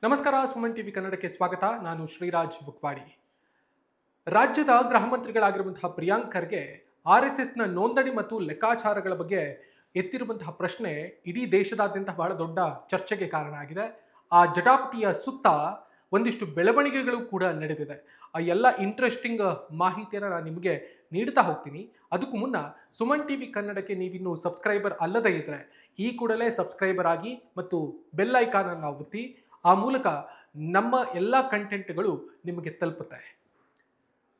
ನಮಸ್ಕಾರ. ಸುಮನ್ ಟಿವಿ ಕನ್ನಡಕ್ಕೆ ಸ್ವಾಗತ. ನಾನು ಶ್ರೀರಾಜ್ ಬುಕ್ವಾಡಿ. ರಾಜ್ಯದ ಗೃಹ ಮಂತ್ರಿಗಳಾಗಿರುವಂತಹ ಪ್ರಿಯಾಂಕ್ ಖರ್ಗೆ RSSನ ನೋಂದಣಿ ಮತ್ತು ಲೆಕ್ಕಾಚಾರಗಳ ಬಗ್ಗೆ ಎತ್ತಿರುವಂತಹ ಪ್ರಶ್ನೆ ಇಡೀ ದೇಶದಾದ್ಯಂತ ಬಹಳ ದೊಡ್ಡ ಚರ್ಚೆಗೆ ಕಾರಣ ಆಗಿದೆ. ಆ ಜಟಾಪಟಿಯ ಸುತ್ತ ಒಂದಿಷ್ಟು ಬೆಳವಣಿಗೆಗಳು ಕೂಡ ನಡೆದಿದೆ. ಆ ಎಲ್ಲ ಇಂಟ್ರೆಸ್ಟಿಂಗ್ ಮಾಹಿತಿಯನ್ನು ನಾನು ನಿಮಗೆ ನೀಡ್ತಾ ಹೋಗ್ತೀನಿ. ಅದಕ್ಕೂ ಮುನ್ನ ಸುಮನ್ ಟಿವಿ ಕನ್ನಡಕ್ಕೆ ನೀವಿನ್ನೂ ಸಬ್ಸ್ಕ್ರೈಬರ್ ಅಲ್ಲದೇ ಇದ್ದರೆ ಈ ಕೂಡಲೇ ಸಬ್ಸ್ಕ್ರೈಬರ್ ಆಗಿ ಮತ್ತು ಬೆಲ್ ಐಕಾನ್ ಅನ್ನು ಒತ್ತಿ. ಆ ಮೂಲಕ ನಮ್ಮ ಎಲ್ಲ ಕಂಟೆಂಟ್ಗಳು ನಿಮಗೆ ತಲುಪುತ್ತೆ.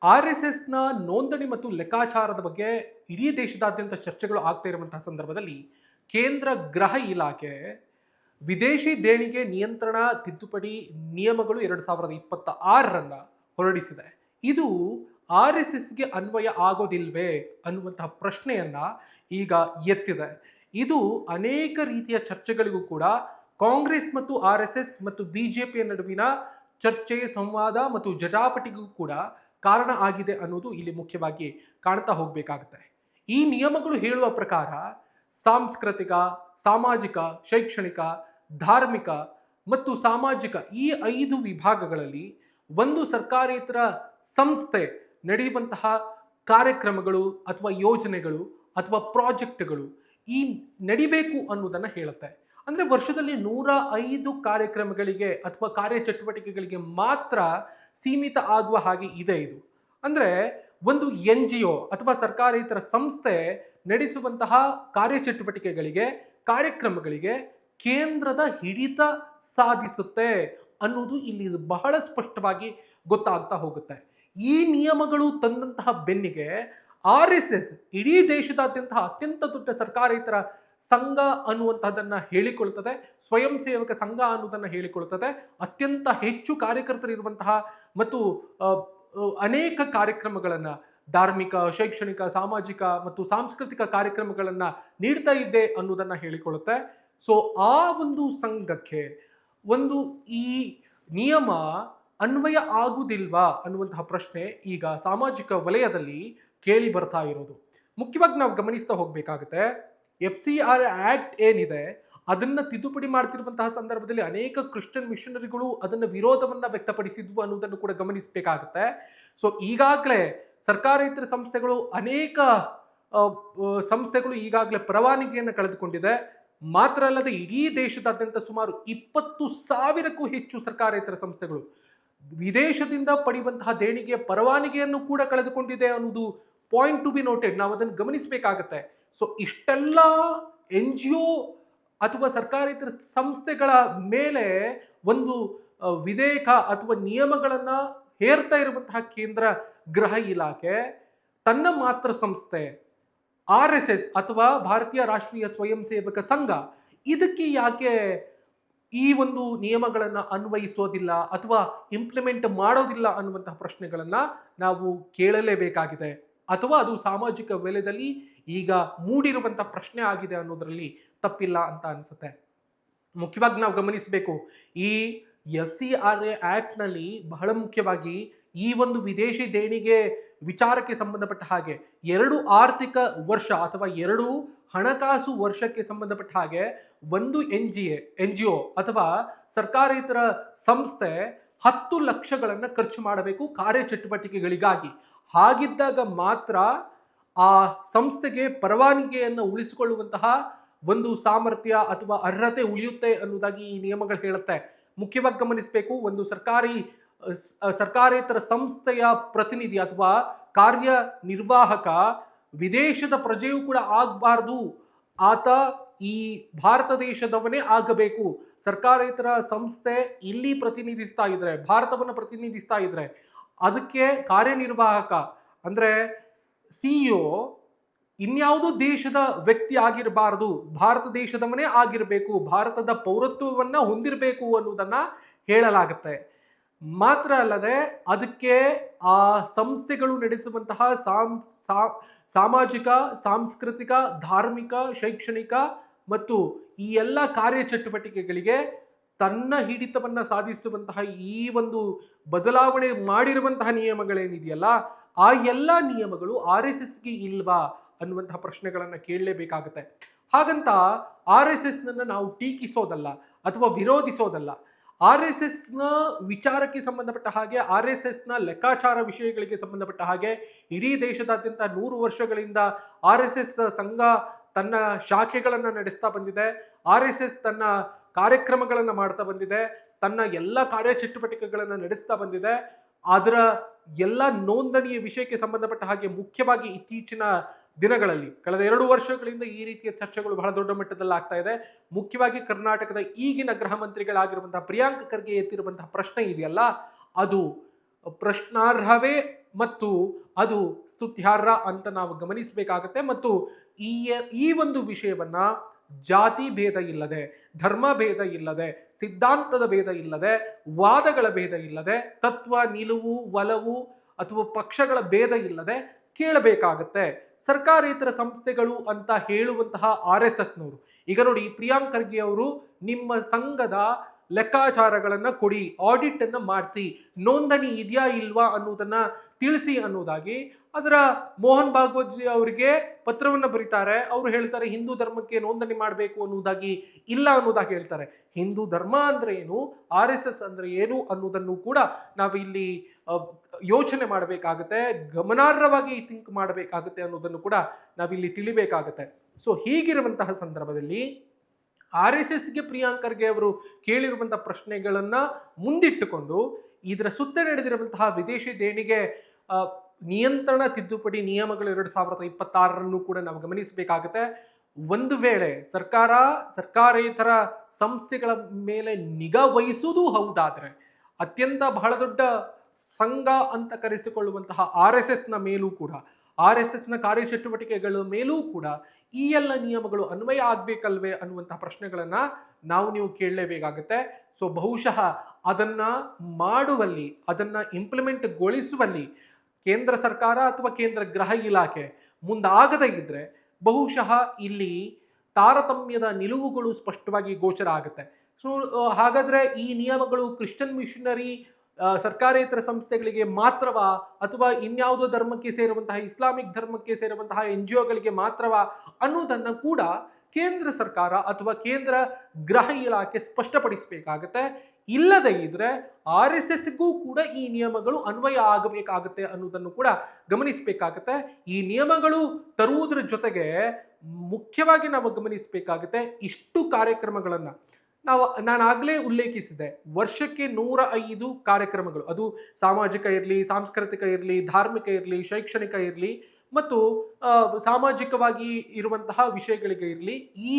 RSSನ ನೋಂದಣಿ ಮತ್ತು ಲೆಕ್ಕಾಚಾರದ ಬಗ್ಗೆ ಇಡೀ ದೇಶದಾದ್ಯಂತ ಚರ್ಚೆಗಳು ಆಗ್ತಾ ಇರುವಂತಹ ಸಂದರ್ಭದಲ್ಲಿ ಕೇಂದ್ರ ಗೃಹ ಇಲಾಖೆ ವಿದೇಶಿ ದೇಣಿಗೆ ನಿಯಂತ್ರಣ ತಿದ್ದುಪಡಿ ನಿಯಮಗಳು 2026 ಹೊರಡಿಸಿದೆ. ಇದು RSSಗೆ ಅನ್ವಯ ಆಗೋದಿಲ್ವೇ ಅನ್ನುವಂತಹ ಪ್ರಶ್ನೆಯನ್ನ ಈಗ ಎತ್ತಿದೆ. ಇದು ಅನೇಕ ರೀತಿಯ ಚರ್ಚೆಗಳಿಗೂ ಕೂಡ ಕಾಂಗ್ರೆಸ್ ಮತ್ತು RSS ಮತ್ತು ಬಿಜೆಪಿಯ ನಡುವಿನ ಚರ್ಚೆ, ಸಂವಾದ ಮತ್ತು ಜಟಾಪಟಿಗೂ ಕೂಡ ಕಾರಣ ಆಗಿದೆ ಅನ್ನೋದು ಇಲ್ಲಿ ಮುಖ್ಯವಾಗಿ ಕಾಣ್ತಾ ಹೋಗಬೇಕಾಗುತ್ತೆ. ಈ ನಿಯಮಗಳು ಹೇಳುವ ಪ್ರಕಾರ ಸಾಂಸ್ಕೃತಿಕ, ಸಾಮಾಜಿಕ, ಶೈಕ್ಷಣಿಕ, ಧಾರ್ಮಿಕ ಮತ್ತು ಸಾಮಾಜಿಕ ಈ 5 ವಿಭಾಗಗಳಲ್ಲಿ ಒಂದು ಸರ್ಕಾರೇತರ ಸಂಸ್ಥೆ ನಡೆಯುವಂತಹ ಕಾರ್ಯಕ್ರಮಗಳು ಅಥವಾ ಯೋಜನೆಗಳು ಅಥವಾ ಪ್ರಾಜೆಕ್ಟ್ಗಳು ಈ ನಡಿಬೇಕು ಅನ್ನೋದನ್ನ ಹೇಳುತ್ತೆ. ಅಂದ್ರೆ ವರ್ಷದಲ್ಲಿ 105 ಕಾರ್ಯಕ್ರಮಗಳಿಗೆ ಅಥವಾ ಕಾರ್ಯಚಟುವಟಿಕೆಗಳಿಗೆ ಮಾತ್ರ ಸೀಮಿತ ಆಗುವ ಹಾಗೆ ಇದೆ ಇದು. ಅಂದ್ರೆ ಒಂದು NGO ಅಥವಾ ಸರ್ಕಾರೇತರ ಸಂಸ್ಥೆ ನಡೆಸುವಂತಹ ಕಾರ್ಯಚಟುವಟಿಕೆಗಳಿಗೆ, ಕಾರ್ಯಕ್ರಮಗಳಿಗೆ ಕೇಂದ್ರದ ಹಿಡಿತ ಸಾಧಿಸುತ್ತೆ ಅನ್ನೋದು ಇಲ್ಲಿ ಬಹಳ ಸ್ಪಷ್ಟವಾಗಿ ಗೊತ್ತಾಗ್ತಾ ಹೋಗುತ್ತೆ. ಈ ನಿಯಮಗಳು ತಂದಂತಹ ಬೆನ್ನಿಗೆ RSS ಇಡೀ ದೇಶದಾದ್ಯಂತ ಅತ್ಯಂತ ದೊಡ್ಡ ಸರ್ಕಾರೇತರ ಸಂಘ ಅನ್ನುವಂತಹದನ್ನ ಹೇಳಿಕೊಳ್ಳುತ್ತದೆ, ಸ್ವಯಂ ಸೇವಕ ಸಂಘ ಅನ್ನೋದನ್ನ ಹೇಳಿಕೊಳ್ಳುತ್ತದೆ. ಅತ್ಯಂತ ಹೆಚ್ಚು ಕಾರ್ಯಕರ್ತರಿರುವಂತಹ ಮತ್ತು ಅನೇಕ ಕಾರ್ಯಕ್ರಮಗಳನ್ನ, ಧಾರ್ಮಿಕ, ಶೈಕ್ಷಣಿಕ, ಸಾಮಾಜಿಕ ಮತ್ತು ಸಾಂಸ್ಕೃತಿಕ ಕಾರ್ಯಕ್ರಮಗಳನ್ನ ನೀಡ್ತಾ ಇದೆ ಅನ್ನೋದನ್ನ ಹೇಳಿಕೊಳ್ಳುತ್ತೆ. ಸೊ ಆ ಒಂದು ಸಂಘಕ್ಕೆ ಒಂದು ಈ ನಿಯಮ ಅನ್ವಯ ಆಗುವುದಿಲ್ವಾ ಅನ್ನುವಂತಹ ಪ್ರಶ್ನೆ ಈಗ ಸಾಮಾಜಿಕ ವಲಯದಲ್ಲಿ ಕೇಳಿ ಬರ್ತಾ ಇರೋದು. ಮುಖ್ಯವಾಗಿ ನಾವು ಗಮನಿಸ್ತಾ ಹೋಗ್ಬೇಕಾಗುತ್ತೆ. FCR ಆಕ್ಟ್ ಏನಿದೆ ಅದನ್ನ ತಿದ್ದುಪಡಿ ಮಾಡ್ತಿರುವಂತಹ ಸಂದರ್ಭದಲ್ಲಿ ಅನೇಕ ಕ್ರಿಶ್ಚಿಯನ್ ಮಿಷನರಿಗಳು ಅದನ್ನ ವಿರೋಧವನ್ನ ವ್ಯಕ್ತಪಡಿಸಿದ್ವು ಅನ್ನೋದನ್ನು ಕೂಡ ಗಮನಿಸಬೇಕಾಗುತ್ತೆ. ಸೊ ಈಗಾಗಲೇ ಸರ್ಕಾರೇತರ ಸಂಸ್ಥೆಗಳು ಅನೇಕ ಸಂಸ್ಥೆಗಳು ಈಗಾಗಲೇ ಪರವಾನಗಿಯನ್ನು ಕಳೆದುಕೊಂಡಿದೆ. ಮಾತ್ರ ಅಲ್ಲದೆ ಇಡೀ ದೇಶದಾದ್ಯಂತ ಸುಮಾರು 20,000ಕ್ಕೂ ಹೆಚ್ಚು ಸರ್ಕಾರೇತರ ಸಂಸ್ಥೆಗಳು ವಿದೇಶದಿಂದ ಪಡೆಯುವಂತಹ ದೇಣಿಗೆ ಪರವಾನಗಿಯನ್ನು ಕೂಡ ಕಳೆದುಕೊಂಡಿದೆ ಅನ್ನೋದು ಪಾಯಿಂಟ್ ಟು ಬಿ ನೋಟೆಡ್. ನಾವು ಅದನ್ನು ಗಮನಿಸಬೇಕಾಗತ್ತೆ. ಸೊ ಇಷ್ಟೆಲ್ಲ NGO ಅಥವಾ ಸರ್ಕಾರೇತರ ಸಂಸ್ಥೆಗಳ ಮೇಲೆ ಒಂದು ವಿಧೇಯಕ ಅಥವಾ ನಿಯಮಗಳನ್ನ ಹೇರ್ತಾ ಇರುವಂತಹ ಕೇಂದ್ರ ಗೃಹ ಇಲಾಖೆ ತನ್ನ ಮಾತ್ರ ಸಂಸ್ಥೆ RSS ಅಥವಾ ಭಾರತೀಯ ರಾಷ್ಟ್ರೀಯ ಸ್ವಯಂ ಸೇವಕ ಸಂಘ ಇದಕ್ಕೆ ಯಾಕೆ ಈ ಒಂದು ನಿಯಮಗಳನ್ನ ಅನ್ವಯಿಸೋದಿಲ್ಲ ಅಥವಾ ಇಂಪ್ಲಿಮೆಂಟ್ ಮಾಡೋದಿಲ್ಲ ಅನ್ನುವಂತಹ ಪ್ರಶ್ನೆಗಳನ್ನ ನಾವು ಕೇಳಲೇಬೇಕಾಗಿದೆ. ಅಥವಾ ಅದು ಸಾಮಾಜಿಕ ವಲಯದಲ್ಲಿ ಈಗ ಮೂಡಿರುವಂತಹ ಪ್ರಶ್ನೆ ಆಗಿದೆ ಅನ್ನೋದ್ರಲ್ಲಿ ತಪ್ಪಿಲ್ಲ ಅಂತ ಅನ್ಸುತ್ತೆ. ಮುಖ್ಯವಾಗಿ ನಾವು ಗಮನಿಸಬೇಕು, ಈ FCRA ಆಕ್ಟ್ ನಲ್ಲಿ ಬಹಳ ಮುಖ್ಯವಾಗಿ ಈ ಒಂದು ವಿದೇಶಿ ದೇಣಿಗೆ ವಿಚಾರಕ್ಕೆ ಸಂಬಂಧಪಟ್ಟ ಹಾಗೆ 2 ಆರ್ಥಿಕ ವರ್ಷ ಅಥವಾ 2 ಹಣಕಾಸು ವರ್ಷಕ್ಕೆ ಸಂಬಂಧಪಟ್ಟ ಹಾಗೆ ಒಂದು NGO ಅಥವಾ ಸರ್ಕಾರೇತರ ಸಂಸ್ಥೆ 10 ಲಕ್ಷಗಳನ್ನ ಖರ್ಚು ಮಾಡಬೇಕು ಕಾರ್ಯಚಟುವಟಿಕೆಗಳಿಗಾಗಿ. ಹಾಗಿದ್ದಾಗ ಮಾತ್ರ ಆ ಸಂಸ್ಥೆಗೆ ಪರವಾನಗಿಯನ್ನು ಉಳಿಸಿಕೊಳ್ಳುವಂತಹ ಒಂದು ಸಾಮರ್ಥ್ಯ ಅಥವಾ ಅರ್ಹತೆ ಉಳಿಯುತ್ತೆ ಅನ್ನೋದಾಗಿ ಈ ನಿಯಮಗಳು ಹೇಳುತ್ತೆ. ಮುಖ್ಯವಾಗಿ ಗಮನಿಸಬೇಕು, ಒಂದು ಸರ್ಕಾರೇತರ ಸಂಸ್ಥೆಯ ಪ್ರತಿನಿಧಿ ಅಥವಾ ಕಾರ್ಯನಿರ್ವಾಹಕ ವಿದೇಶದ ಪ್ರಜೆಯೂ ಕೂಡ ಆಗಬಾರ್ದು. ಆತ ಈ ಭಾರತ ದೇಶದವನೇ ಆಗಬೇಕು. ಸರ್ಕಾರೇತರ ಸಂಸ್ಥೆ ಇಲ್ಲಿ ಪ್ರತಿನಿಧಿಸ್ತಾ ಇದ್ರೆ, ಭಾರತವನ್ನು ಪ್ರತಿನಿಧಿಸ್ತಾ ಇದ್ರೆ ಅದಕ್ಕೆ ಕಾರ್ಯನಿರ್ವಾಹಕ ಅಂದ್ರೆ CEO ಇನ್ಯಾವುದೋ ದೇಶದ ವ್ಯಕ್ತಿ ಆಗಿರಬಾರದು, ಭಾರತ ದೇಶದವನೇ ಆಗಿರಬೇಕು, ಭಾರತದ ಪೌರತ್ವವನ್ನ ಹೊಂದಿರಬೇಕು ಅನ್ನೋದನ್ನ ಹೇಳಲಾಗುತ್ತೆ. ಮಾತ್ರ ಅಲ್ಲದೆ ಅದಕ್ಕೆ ಆ ಸಂಸ್ಥೆಗಳು ನಡೆಸುವಂತಹ ಸಾಮಾಜಿಕ, ಸಾಂಸ್ಕೃತಿಕ, ಧಾರ್ಮಿಕ, ಶೈಕ್ಷಣಿಕ ಮತ್ತು ಈ ಎಲ್ಲ ಕಾರ್ಯಚಟುವಟಿಕೆಗಳಿಗೆ ತನ್ನ ಹಿಡಿತವನ್ನ ಸಾಧಿಸುವಂತಹ ಈ ಒಂದು ಬದಲಾವಣೆ ಮಾಡಿರುವಂತಹ ನಿಯಮಗಳೇನಿದೆಯಲ್ಲ ಆ ಎಲ್ಲ ನಿಯಮಗಳು RSSಗೆ ಇಲ್ವಾ ಅನ್ನುವಂತಹ ಪ್ರಶ್ನೆಗಳನ್ನ ಕೇಳಲೇಬೇಕಾಗುತ್ತೆ. ಹಾಗಂತ RSS ನಾವು ಟೀಕಿಸೋದಲ್ಲ ಅಥವಾ ವಿರೋಧಿಸೋದಲ್ಲ. RSSನ ವಿಚಾರಕ್ಕೆ ಸಂಬಂಧಪಟ್ಟ ಹಾಗೆ, RSSನ ಲೆಕ್ಕಾಚಾರ ವಿಷಯಗಳಿಗೆ ಸಂಬಂಧಪಟ್ಟ ಹಾಗೆ ಇಡೀ ದೇಶದಾದ್ಯಂತ 100 ವರ್ಷಗಳಿಂದ RSS ಸಂಘ ತನ್ನ ಶಾಖೆಗಳನ್ನು ನಡೆಸ್ತಾ ಬಂದಿದೆ. RSS ತನ್ನ ಕಾರ್ಯಕ್ರಮಗಳನ್ನು ಮಾಡ್ತಾ ಬಂದಿದೆ, ತನ್ನ ಎಲ್ಲ ಕಾರ್ಯಚಟುವಟಿಕೆಗಳನ್ನು ನಡೆಸ್ತಾ ಬಂದಿದೆ. ಅದರ ಎಲ್ಲ ನೋಂದಣಿಯ ವಿಷಯಕ್ಕೆ ಸಂಬಂಧಪಟ್ಟ ಹಾಗೆ ಮುಖ್ಯವಾಗಿ ಇತ್ತೀಚಿನ ದಿನಗಳಲ್ಲಿ ಕಳೆದ 2 ವರ್ಷಗಳಿಂದ ಈ ರೀತಿಯ ಚರ್ಚೆಗಳು ಬಹಳ ದೊಡ್ಡ ಮಟ್ಟದಲ್ಲಿ ಆಗ್ತಾ ಇದೆ. ಮುಖ್ಯವಾಗಿ ಕರ್ನಾಟಕದ ಈಗಿನ ಗೃಹ ಮಂತ್ರಿಗಳಾಗಿರುವಂತಹ ಪ್ರಿಯಾಂಕ್ ಖರ್ಗೆ ಎತ್ತಿರುವಂತಹ ಪ್ರಶ್ನೆ ಇದೆಯಲ್ಲ, ಅದು ಪ್ರಶ್ನಾರ್ಹವೇ ಮತ್ತು ಅದು ಸ್ತುತ್ಯಾರ್ಹ ಅಂತ ನಾವು ಗಮನಿಸಬೇಕಾಗತ್ತೆ. ಮತ್ತು ಈ ಒಂದು ವಿಷಯವನ್ನ ಜಾತಿ ಭೇದ ಇಲ್ಲದೆ, ಧರ್ಮ ಭೇದ ಇಲ್ಲದೆ, ಸಿದ್ಧಾಂತದ ಭೇದ ಇಲ್ಲದೆ, ವಾದಗಳ ಭೇದ ಇಲ್ಲದೆ, ತತ್ವ ನಿಲುವು ಒಲವು ಅಥವಾ ಪಕ್ಷಗಳ ಭೇದ ಇಲ್ಲದೆ ಕೇಳಬೇಕಾಗತ್ತೆ. ಸರ್ಕಾರೇತರ ಸಂಸ್ಥೆಗಳು ಅಂತ ಹೇಳುವಂತಹ RSSನವರು, ಈಗ ನೋಡಿ ಪ್ರಿಯಾಂಕ್ ಖರ್ಗೆ ಅವರು ನಿಮ್ಮ ಸಂಘದ ಲೆಕ್ಕಾಚಾರಗಳನ್ನ ಕೊಡಿ, ಆಡಿಟ್ ಅನ್ನ ಮಾಡಿಸಿ, ನೋಂದಣಿ ಇದೆಯಾ ಇಲ್ವಾ ಅನ್ನೋದನ್ನ ತಿಳಿಸಿ ಅನ್ನೋದಾಗಿ ಅದರ ಮೋಹನ್ ಭಾಗವತ್ ಅವರಿಗೆ ಪತ್ರವನ್ನು ಬರೀತಾರೆ. ಅವರು ಹೇಳ್ತಾರೆ ಹಿಂದೂ ಧರ್ಮಕ್ಕೆ ನೋಂದಣಿ ಮಾಡಬೇಕು ಅನ್ನೋದಾಗಿ ಇಲ್ಲ ಅನ್ನೋದಾಗಿ ಹೇಳ್ತಾರೆ. ಹಿಂದೂ ಧರ್ಮ ಅಂದ್ರೆ ಏನು, RSS ಅಂದ್ರೆ ಏನು ಅನ್ನೋದನ್ನು ಕೂಡ ನಾವು ಇಲ್ಲಿ ಯೋಚನೆ ಮಾಡಬೇಕಾಗುತ್ತೆ, ಗಮನಾರ್ಹವಾಗಿ ಥಿಂಕ್ ಮಾಡಬೇಕಾಗುತ್ತೆ ಅನ್ನೋದನ್ನು ಕೂಡ ನಾವಿಲ್ಲಿ ತಿಳಿಬೇಕಾಗುತ್ತೆ. ಸೊ ಹೀಗಿರುವಂತಹ ಸಂದರ್ಭದಲ್ಲಿ RSSಗೆ ಪ್ರಿಯಾಂಕ್ ಖರ್ಗೆ ಅವರು ಕೇಳಿರುವಂತಹ ಪ್ರಶ್ನೆಗಳನ್ನ ಮುಂದಿಟ್ಟುಕೊಂಡು ಇದರ ಸುತ್ತ ನಡೆದಿರುವಂತಹ ವಿದೇಶಿ ದೇಣಿಗೆ ನಿಯಂತ್ರಣ ತಿದ್ದುಪಡಿ ನಿಯಮಗಳು 2026 ಕೂಡ ನಾವು ಗಮನಿಸಬೇಕಾಗುತ್ತೆ. ಒಂದು ವೇಳೆ ಸರ್ಕಾರೇತರ ಸಂಸ್ಥೆಗಳ ಮೇಲೆ ನಿಗಾ ವಹಿಸುವುದು ಹೌದಾದ್ರೆ, ಅತ್ಯಂತ ಬಹಳ ದೊಡ್ಡ ಸಂಘ ಅಂತ ಕರೆಸಿಕೊಳ್ಳುವಂತಹ RSSನ ಮೇಲೂ ಕೂಡ, RSSನ ಕಾರ್ಯಚಟುವಟಿಕೆಗಳ ಮೇಲೂ ಕೂಡ ಈ ಎಲ್ಲ ನಿಯಮಗಳು ಅನ್ವಯ ಆಗ್ಬೇಕಲ್ವೇ ಅನ್ನುವಂತಹ ಪ್ರಶ್ನೆಗಳನ್ನ ನೀವು ಕೇಳಲೇಬೇಕಾಗುತ್ತೆ. ಸೊ ಬಹುಶಃ ಅದನ್ನ ಮಾಡುವಲ್ಲಿ, ಅದನ್ನ ಇಂಪ್ಲಿಮೆಂಟ್ ಗೊಳಿಸುವಲ್ಲಿ ಕೇಂದ್ರ ಸರ್ಕಾರ ಅಥವಾ ಕೇಂದ್ರ ಗೃಹ ಇಲಾಖೆ ಮುಂದಾಗದೇ ಇದ್ರೆ ಬಹುಶಃ ಇಲ್ಲಿ ತಾರತಮ್ಯದ ನಿಲುವುಗಳು ಸ್ಪಷ್ಟವಾಗಿ ಗೋಚರ ಆಗುತ್ತೆ. ಸೊ ಹಾಗಾದ್ರೆ ಈ ನಿಯಮಗಳು ಕ್ರಿಶ್ಚಿಯನ್ ಮಿಷನರಿ ಸರ್ಕಾರೇತರ ಸಂಸ್ಥೆಗಳಿಗೆ ಮಾತ್ರವಾ ಅಥವಾ ಇನ್ಯಾವುದೋ ಧರ್ಮಕ್ಕೆ ಸೇರುವಂತಹ, ಇಸ್ಲಾಮಿಕ್ ಧರ್ಮಕ್ಕೆ ಸೇರುವಂತಹ NGOಗಳಿಗೆ ಮಾತ್ರವಾ ಅನ್ನೋದನ್ನ ಕೂಡ ಕೇಂದ್ರ ಸರ್ಕಾರ ಅಥವಾ ಕೇಂದ್ರ ಗೃಹ ಇಲಾಖೆ ಸ್ಪಷ್ಟಪಡಿಸಬೇಕಾಗತ್ತೆ. ಇಲ್ಲದೇ ಇದ್ರೆ RSSಗೂ ಕೂಡ ಈ ನಿಯಮಗಳು ಅನ್ವಯ ಆಗಬೇಕಾಗುತ್ತೆ ಅನ್ನೋದನ್ನು ಕೂಡ ಗಮನಿಸಬೇಕಾಗತ್ತೆ. ಈ ನಿಯಮಗಳು ತರುವುದರ ಜೊತೆಗೆ ಮುಖ್ಯವಾಗಿ ನಾವು ಗಮನಿಸಬೇಕಾಗುತ್ತೆ, ಇಷ್ಟು ಕಾರ್ಯಕ್ರಮಗಳನ್ನ ನಾನು ಆಗ್ಲೇ ಉಲ್ಲೇಖಿಸಿದೆ, ವರ್ಷಕ್ಕೆ 105 ಕಾರ್ಯಕ್ರಮಗಳು, ಅದು ಸಾಮಾಜಿಕ ಇರಲಿ, ಸಾಂಸ್ಕೃತಿಕ ಇರಲಿ, ಧಾರ್ಮಿಕ ಇರಲಿ, ಶೈಕ್ಷಣಿಕ ಇರಲಿ ಮತ್ತು ಸಾಮಾಜಿಕವಾಗಿ ಇರುವಂತಹ ವಿಷಯಗಳಿಗೆ ಇರಲಿ, ಈ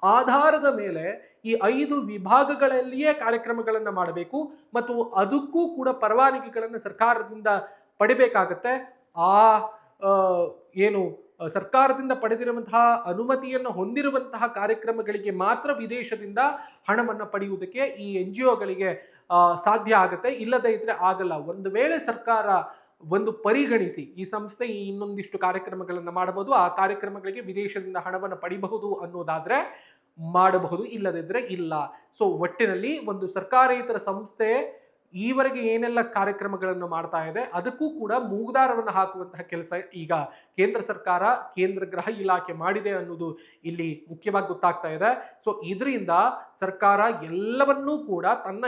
ಆಧಾರದ ಮೇಲೆ ಈ 5 ವಿಭಾಗಗಳಲ್ಲಿಯೇ ಕಾರ್ಯಕ್ರಮಗಳನ್ನು ಮಾಡಬೇಕು ಮತ್ತು ಅದಕ್ಕೂ ಕೂಡ ಪರವಾನಗಿಗಳನ್ನು ಸರ್ಕಾರದಿಂದ ಪಡಿಬೇಕಾಗತ್ತೆ. ಏನು ಸರ್ಕಾರದಿಂದ ಪಡೆದಿರುವಂತಹ ಅನುಮತಿಯನ್ನು ಹೊಂದಿರುವಂತಹ ಕಾರ್ಯಕ್ರಮಗಳಿಗೆ ಮಾತ್ರ ವಿದೇಶದಿಂದ ಹಣವನ್ನು ಪಡೆಯುವುದಕ್ಕೆ ಈ NGOಗಳಿಗೆ ಸಾಧ್ಯ ಆಗುತ್ತೆ, ಇಲ್ಲದೇ ಇದ್ರೆ ಆಗಲ್ಲ. ಒಂದು ವೇಳೆ ಸರ್ಕಾರ ಒಂದು ಪರಿಗಣಿಸಿ ಈ ಸಂಸ್ಥೆ ಇನ್ನೊಂದಿಷ್ಟು ಕಾರ್ಯಕ್ರಮಗಳನ್ನು ಮಾಡಬಹುದು, ಆ ಕಾರ್ಯಕ್ರಮಗಳಿಗೆ ವಿದೇಶದಿಂದ ಹಣವನ್ನು ಪಡಿಬಹುದು ಅನ್ನೋದಾದ್ರೆ ಮಾಡಬಹುದು, ಇಲ್ಲದಿದ್ರೆ ಇಲ್ಲ. ಸೊ ಒಟ್ಟಿನಲ್ಲಿ ಒಂದು ಸರ್ಕಾರೇತರ ಸಂಸ್ಥೆ ಈವರೆಗೆ ಏನೆಲ್ಲ ಕಾರ್ಯಕ್ರಮಗಳನ್ನು ಮಾಡ್ತಾ ಇದೆ ಅದಕ್ಕೂ ಕೂಡ ಮೂಗುದಾರವನ್ನು ಹಾಕುವಂತಹ ಕೆಲಸ ಈಗ ಕೇಂದ್ರ ಸರ್ಕಾರ, ಕೇಂದ್ರ ಗೃಹ ಇಲಾಖೆ ಮಾಡಿದೆ ಅನ್ನೋದು ಇಲ್ಲಿ ಮುಖ್ಯವಾಗಿ ಗೊತ್ತಾಗ್ತಾ ಇದೆ. ಸೊ ಇದರಿಂದ ಸರ್ಕಾರ ಎಲ್ಲವನ್ನೂ ಕೂಡ ತನ್ನ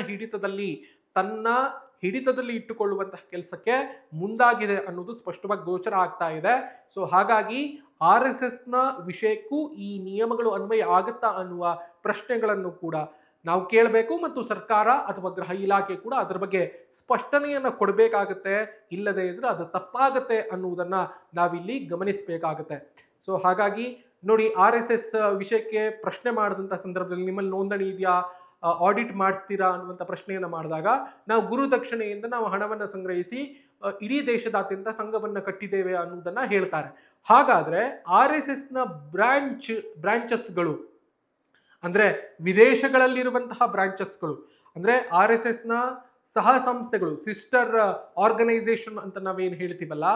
ಹಿಡಿತದಲ್ಲಿ ಇಟ್ಟುಕೊಳ್ಳುವಂತಹ ಕೆಲಸಕ್ಕೆ ಮುಂದಾಗಿದೆ ಅನ್ನೋದು ಸ್ಪಷ್ಟವಾಗಿ ಗೋಚರ ಆಗ್ತಾ ಇದೆ. ಸೊ ಹಾಗಾಗಿ RSSನ ವಿಷಯಕ್ಕೂ ಈ ನಿಯಮಗಳು ಅನ್ವಯ ಆಗುತ್ತಾ ಅನ್ನುವ ಪ್ರಶ್ನೆಗಳನ್ನು ಕೂಡ ನಾವು ಕೇಳಬೇಕು ಮತ್ತು ಸರ್ಕಾರ ಅಥವಾ ಗೃಹ ಇಲಾಖೆ ಕೂಡ ಅದರ ಬಗ್ಗೆ ಸ್ಪಷ್ಟನೆಯನ್ನು ಕೊಡಬೇಕಾಗತ್ತೆ. ಇಲ್ಲದೇ ಇದ್ರೆ ಅದು ತಪ್ಪಾಗತ್ತೆ ಅನ್ನುವುದನ್ನ ನಾವಿಲ್ಲಿ ಗಮನಿಸಬೇಕಾಗತ್ತೆ. ಸೊ ಹಾಗಾಗಿ ನೋಡಿ, RSS ವಿಷಯಕ್ಕೆ ಪ್ರಶ್ನೆ ಮಾಡಿದಂಥ ಸಂದರ್ಭದಲ್ಲಿ ನಿಮ್ಮಲ್ಲಿ ನೋಂದಣಿ ಇದೆಯಾ, ಆಡಿಟ್ ಮಾಡಿಸ್ತೀರಾ ಅನ್ನುವಂಥ ಪ್ರಶ್ನೆಯನ್ನು ಮಾಡಿದಾಗ ನಾವು ಗುರುದಕ್ಷಿಣೆಯಿಂದ ನಾವು ಹಣವನ್ನು ಸಂಗ್ರಹಿಸಿ ಇಡೀ ದೇಶದಾದ್ಯಂತ ಸಂಘವನ್ನು ಕಟ್ಟಿದ್ದೇವೆ ಅನ್ನುವುದನ್ನ ಹೇಳ್ತಾರೆ. ಹಾಗಾದ್ರೆ RSSನ ಬ್ರಾಂಚಸ್ಗಳು ಅಂದ್ರೆ ವಿದೇಶಗಳಲ್ಲಿರುವಂತಹ ಬ್ರಾಂಚಸ್ಗಳು, ಅಂದ್ರೆ RSSನ ಸಹ ಸಂಸ್ಥೆಗಳು, ಸಿಸ್ಟರ್ ಆರ್ಗನೈಸೇಷನ್ ಅಂತ ನಾವೇನು ಹೇಳ್ತೀವಲ್ಲ,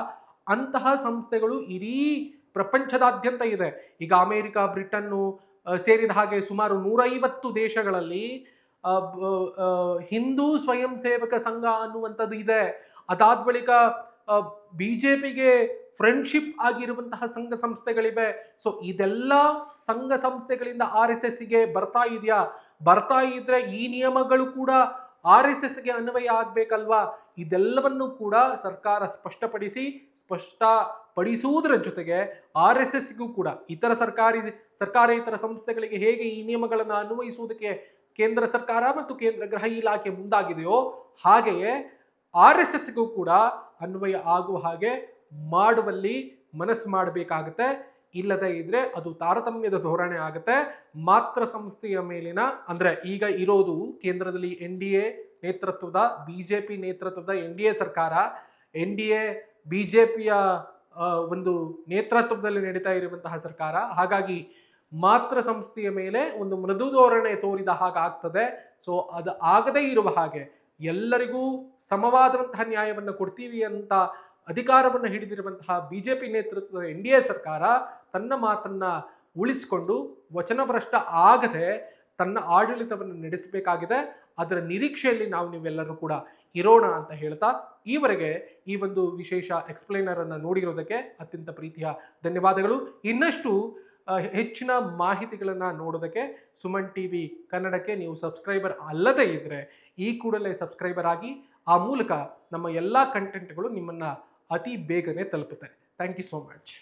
ಅಂತಹ ಸಂಸ್ಥೆಗಳು ಇಡೀ ಪ್ರಪಂಚದಾದ್ಯಂತ ಇದೆ. ಈಗ ಅಮೆರಿಕ, ಬ್ರಿಟನ್ನು ಸೇರಿದ ಹಾಗೆ ಸುಮಾರು 150 ದೇಶಗಳಲ್ಲಿ ಹಿಂದೂ ಸ್ವಯಂ ಸೇವಕ ಸಂಘ ಅನ್ನುವಂಥದ್ದು ಇದೆ. ಅದಾದ ಬಳಿಕ BJPಗೆ ಫ್ರೆಂಡ್ಶಿಪ್ ಆಗಿರುವಂತಹ ಸಂಘ ಸಂಸ್ಥೆಗಳಿವೆ. ಸೊ ಇದೆಲ್ಲ ಸಂಘ ಸಂಸ್ಥೆಗಳಿಂದ RSSಗೆ ಬರ್ತಾ ಇದೆಯಾ, ಬರ್ತಾ ಇದ್ರೆ ಈ ನಿಯಮಗಳು ಕೂಡ RSSಗೆ ಅನ್ವಯ ಆಗ್ಬೇಕಲ್ವಾ? ಇದೆಲ್ಲವನ್ನು ಕೂಡ ಸರ್ಕಾರ ಸ್ಪಷ್ಟಪಡಿಸುವುದರ ಜೊತೆಗೆ RSSಗೂ ಕೂಡ ಇತರ ಸರ್ಕಾರೇತರ ಸಂಸ್ಥೆಗಳಿಗೆ ಹೇಗೆ ಈ ನಿಯಮಗಳನ್ನು ಅನ್ವಯಿಸುವುದಕ್ಕೆ ಕೇಂದ್ರ ಸರ್ಕಾರ ಮತ್ತು ಕೇಂದ್ರ ಗೃಹ ಇಲಾಖೆ ಮುಂದಾಗಿದೆಯೋ ಹಾಗೆಯೇ RSSಗೂ ಕೂಡ ಅನ್ವಯ ಆಗುವ ಹಾಗೆ ಮಾಡುವಲ್ಲಿ ಮನಸ್ಸು ಮಾಡಬೇಕಾಗುತ್ತೆ. ಇಲ್ಲದೆ ಇದ್ರೆ ಅದು ತಾರತಮ್ಯದ ಧೋರಣೆ ಆಗುತ್ತೆ. ಮಾತ್ರ ಸಂಸ್ಥೆಯ ಮೇಲಿನ ಅಂದ್ರೆ ಈಗ ಇರೋದು ಕೇಂದ್ರದಲ್ಲಿ NDA ನೇತೃತ್ವದ ಬಿಜೆಪಿ ನೇತೃತ್ವದ NDA ಸರ್ಕಾರ, NDA ಬಿಜೆಪಿಯ ಒಂದು ನೇತೃತ್ವದಲ್ಲಿ ನಡೀತಾ ಇರುವಂತಹ ಸರ್ಕಾರ. ಹಾಗಾಗಿ ಮಾತ್ರ ಸಂಸ್ಥೆಯ ಮೇಲೆ ಒಂದು ಮೃದು ಧೋರಣೆ ತೋರಿದ ಹಾಗಾಗ್ತದೆ. ಸೊ ಅದು ಆಗದೇ ಇರುವ ಹಾಗೆ ಎಲ್ಲರಿಗೂ ಸಮವಾದಂತಹ ನ್ಯಾಯವನ್ನು ಕೊಡ್ತೀವಿ ಅಂತ ಅಧಿಕಾರವನ್ನು ಹಿಡಿದಿರುವಂತಹ ಬಿಜೆಪಿ ನೇತೃತ್ವದ NDA ಸರ್ಕಾರ ತನ್ನ ಮಾತನ್ನ ಉಳಿಸಿಕೊಂಡು ವಚನಭ್ರಷ್ಟ ಆಗದೆ ತನ್ನ ಆಡಳಿತವನ್ನು ನಡೆಸಬೇಕಾಗಿದೆ. ಅದರ ನಿರೀಕ್ಷೆಯಲ್ಲಿ ನೀವೆಲ್ಲರೂ ಕೂಡ ಇರೋಣ ಅಂತ ಹೇಳ್ತಾ ಈವರೆಗೆ ಈ ಒಂದು ವಿಶೇಷ ಎಕ್ಸ್ಪ್ಲೈನರ್ ಅನ್ನು ನೋಡಿರೋದಕ್ಕೆ ಅತ್ಯಂತ ಪ್ರೀತಿಯ ಧನ್ಯವಾದಗಳು. ಇನ್ನಷ್ಟು ಹೆಚ್ಚಿನ ಮಾಹಿತಿಗಳನ್ನು ನೋಡೋದಕ್ಕೆ ಸುಮನ್ ಟಿವಿ ಕನ್ನಡಕ್ಕೆ ನೀವು ಸಬ್ಸ್ಕ್ರೈಬರ್ ಅಲ್ಲದೇ ಇದ್ದರೆ ಈ ಕೂಡಲೇ ಸಬ್ಸ್ಕ್ರೈಬರ್ ಆಗಿ. ಆ ಮೂಲಕ ನಮ್ಮ ಎಲ್ಲ ಕಂಟೆಂಟ್ಗಳು ನಿಮ್ಮನ್ನು ಅತಿ ಬೇಗನೆ ತಲುಪುತ್ತೆ. Thank you so much.